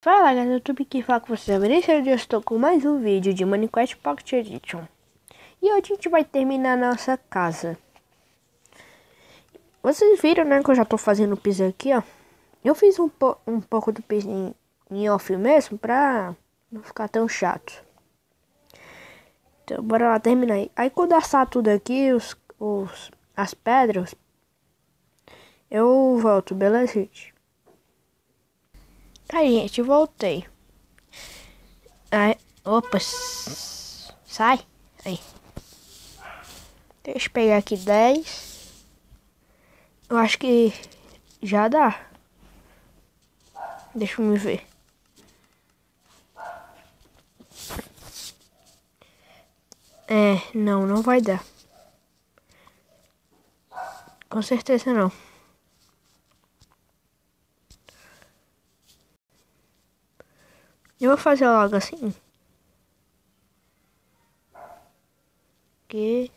Fala galera do YouTube, que fala com vocês. Eu estou com mais um vídeo de Minecraft Pocket Edition. E hoje a gente vai terminar a nossa casa. Vocês viram, né, que eu já estou fazendo o piso aqui, ó. Eu fiz um pouco do piso em off mesmo, pra não ficar tão chato. Então bora lá terminar aí. Aí quando assar tudo aqui, as pedras, eu volto, beleza, gente? Aí, gente, voltei. Aí, opa, sai. Aí. Deixa eu pegar aqui 10. Eu acho que já dá. Deixa eu me ver. Não vai dar. Com certeza não. Eu vou fazer logo assim. Aqui.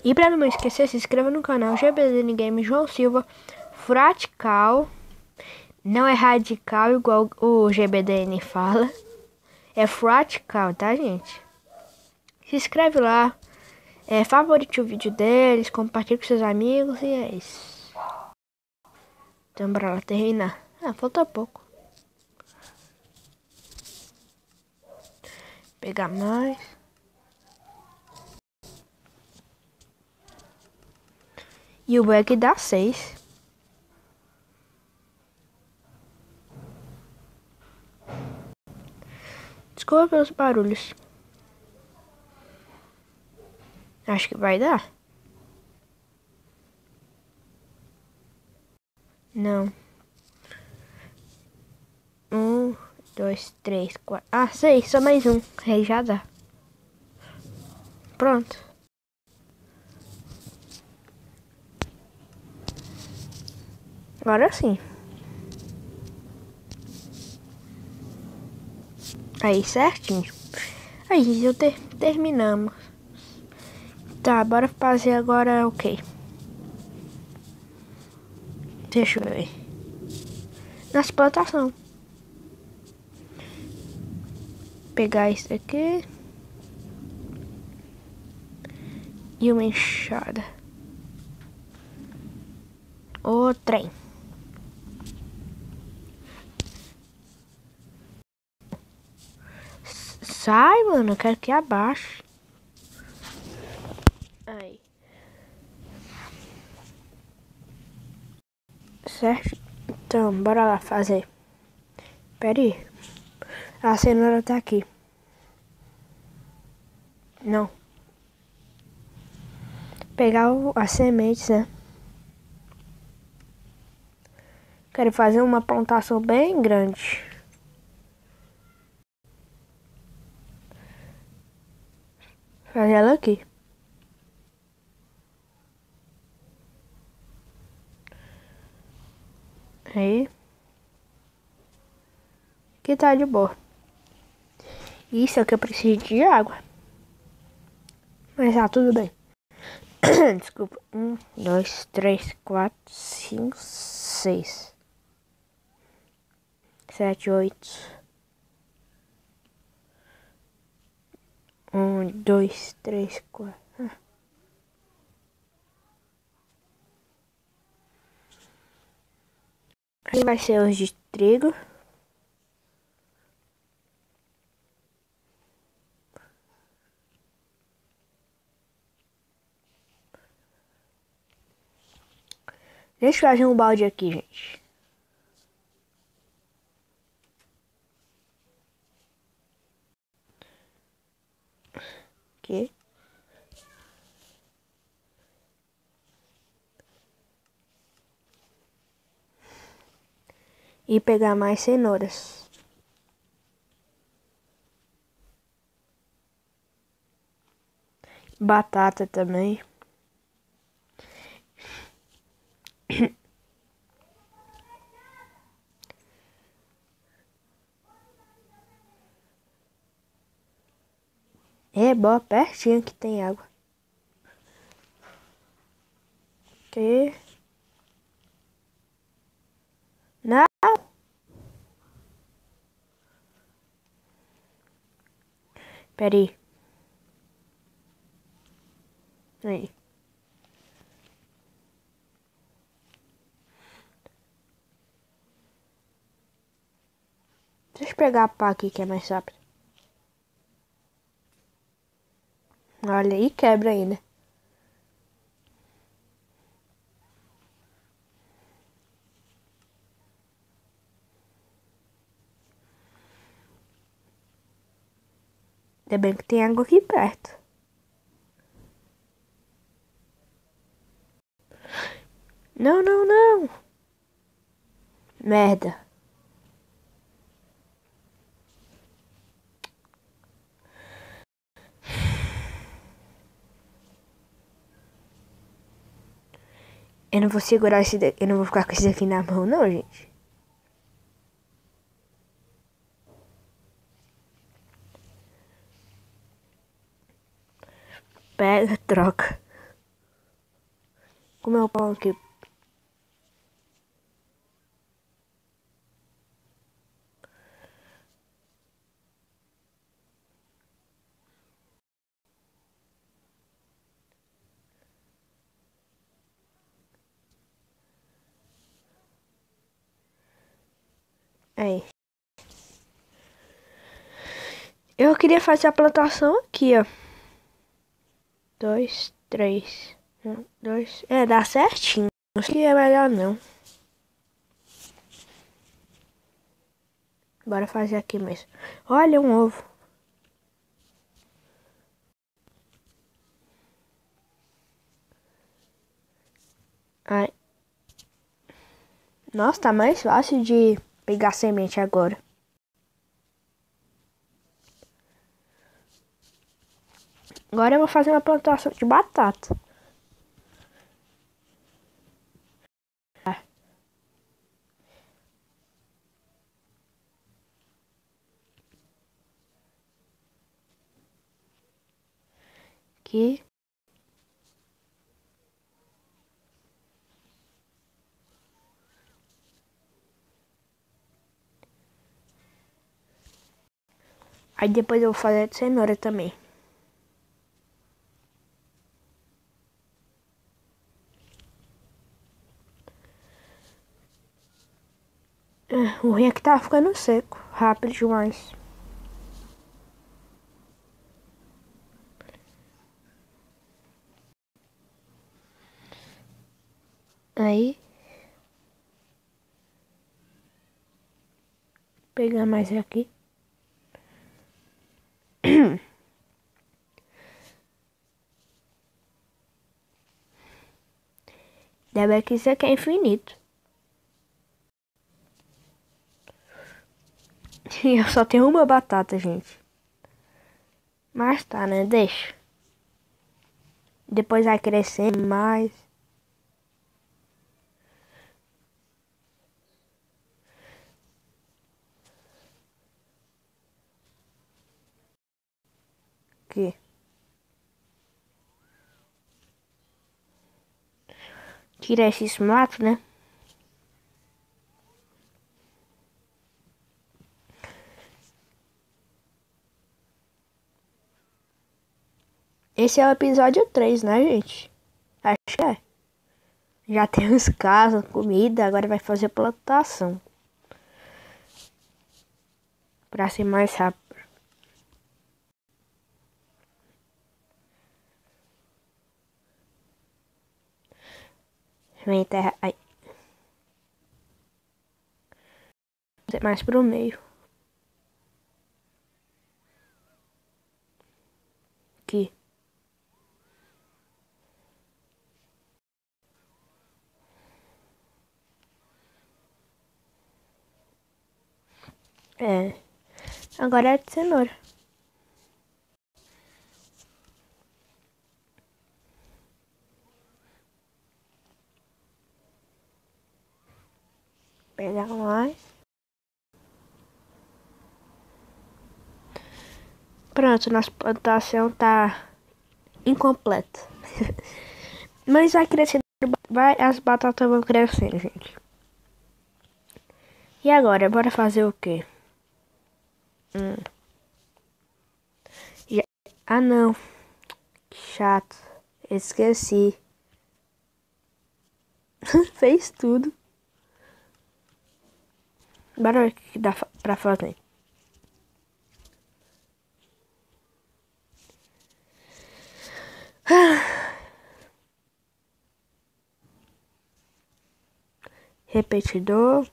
E pra não me esquecer, se inscreva no canal GBDN Game João Silva. Fratical. Não é radical igual o GBDN fala. É fratical, tá, gente? Se inscreve lá. Favorite o vídeo deles. Compartilhe com seus amigos. E é isso. Então bora lá terminar. Falta pouco. Pegar mais. E o bag dá 6. Desculpa pelos barulhos. Acho que vai dar. Não. 1, 2, 3, 4. 6. Só mais um. Aí já dá. Pronto. Agora sim. Aí, certinho. Aí, gente, terminamos. Tá, bora fazer agora o quê? Deixa eu ver. Nas plantações. Pegar isso aqui. E uma enxada. O trem. Sai, mano. Eu quero que abaixe. Aí. Certo? Então, bora lá fazer. Pera aí. A cenoura tá aqui. Não. Pegar as sementes, né? Quero fazer uma plantação bem grande. Fazer ela aqui. Aí. Que tá de boa. Isso aqui eu preciso de água. Mas tá tudo bem. Desculpa. 1, 2, 3, 4, 5, 6, 7, 8. 1, 2, 3, 4. Aí vai ser os de trigo. Deixa eu fazer um balde aqui, gente. Aqui. E pegar mais cenouras. Batata também. Boa, pertinho que tem água. Aqui. Não. Pera aí. Aí. Deixa eu pegar a pá aqui que é mais rápido. Olha aí, quebra ainda. Ainda bem que tem água aqui perto. Não, não, não. Merda. Eu não vou segurar esse daqui. Eu não vou ficar com esse aqui na mão, não, gente. Pega, troca. Como é o pão aqui? Aí. Eu queria fazer a plantação aqui, ó. 2, 3. 1, 2. É, dá certinho. Acho que é melhor não. Bora fazer aqui mesmo. Olha um ovo. Ai. Nossa, tá mais fácil de pegar semente agora. Agora eu vou fazer uma plantação de batata. Aqui. Aí depois eu vou fazer de cenoura também. O ruim é que tá ficando seco. Rápido demais. Aí. Pegar mais aqui. Deve que isso aqui é infinito. E eu só tenho uma batata, gente. Mas tá, né? Deixa. Depois vai crescendo mais. Aqui. Tira esses matos, né? Esse é o episódio 3, né, gente? Acho que é. Já temos casa, comida, agora vai fazer plantação. Pra ser mais rápido. Vem terra. Aí. Mais pro meio. Aqui. É. Agora é de cenoura. Pegar mais. Pronto, nossa plantação tá incompleta. Mas vai crescendo. As batatas vão crescendo, gente. E agora, bora fazer o quê? Ah, não. Que chato. Esqueci. Fez tudo. Bora ver o que dá pra fazer. Repetidor.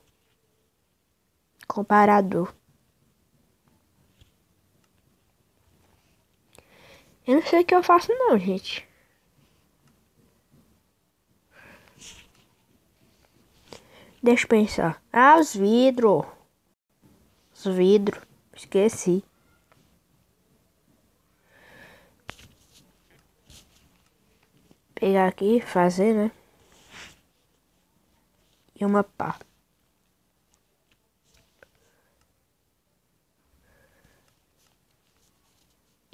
Comparador. Eu não sei o que eu faço não, gente. Deixa eu pensar. Ah, os vidros. Os vidros. Esqueci. Pegar aqui, fazer, né? E uma pá.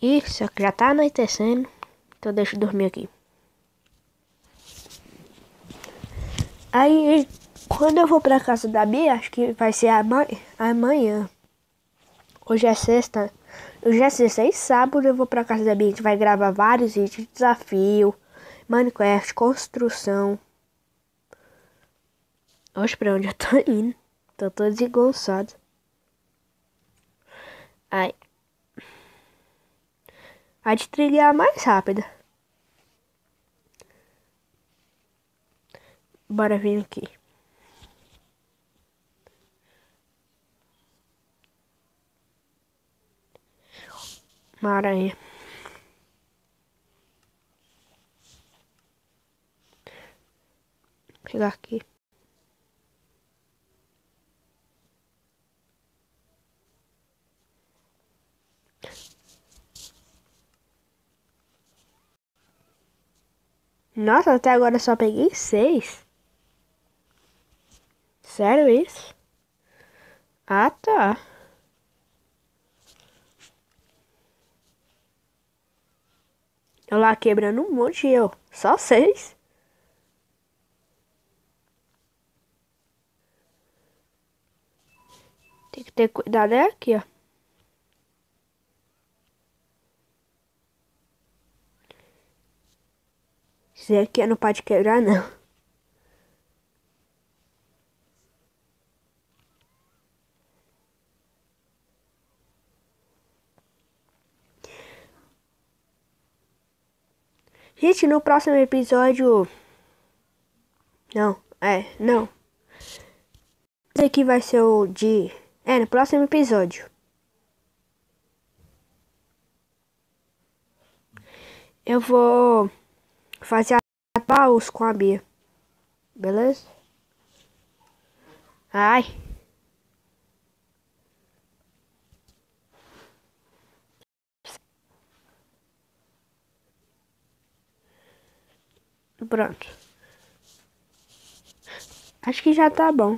Isso, já tá anoitecendo. Então deixa eu dormir aqui. Aí, quando eu vou pra casa da Bia, acho que vai ser amanhã. Hoje é sexta. Hoje é sexta e sábado eu vou pra casa da Bia. A gente vai gravar vários vídeos de desafio, Minecraft, construção. Hoje pra onde eu tô indo? Tô todo desengonçado. Ai. A de trilhar mais rápida. Bora vir aqui. Uma aranha. Chegar aqui. Nossa, até agora eu só peguei 6. Sério isso? Ah, tá. Eu lá quebrando um monte e eu. Só 6. Tem que ter cuidado é aqui, ó. Esse aqui não pode quebrar, não. Gente, no próximo episódio... Não. Esse aqui vai ser o de... no próximo episódio. Eu vou fazer a baús com a Bia. Beleza? Ai. Pronto. Acho que já tá bom.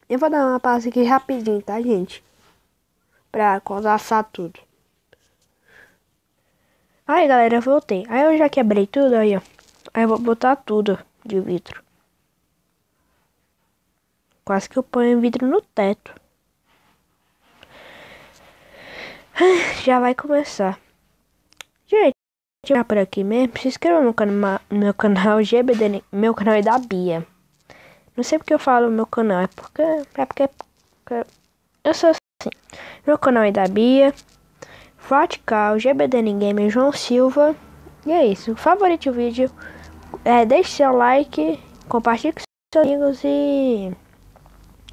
Eu vou dar uma pausa aqui rapidinho, tá, gente? Pra condensar tudo. Aí, galera, eu voltei. Aí eu já quebrei tudo, aí, ó. Aí eu vou botar tudo de vidro. Quase que eu ponho vidro no teto. Já vai começar. Gente, já por aqui mesmo. Se inscreva no meu canal GBD. Meu canal é da Bia. Não sei porque eu falo meu canal. É porque eu sou assim. Meu canal é da Bia. Fratical, GBD Game, João Silva. E é isso. Favorite o vídeo. Deixe seu like. Compartilhe com seus amigos e...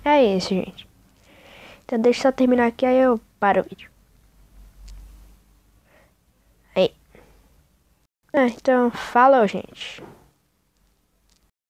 É isso, gente. Então deixa eu só terminar aqui, aí eu paro o vídeo. Aí. Então, falou, gente.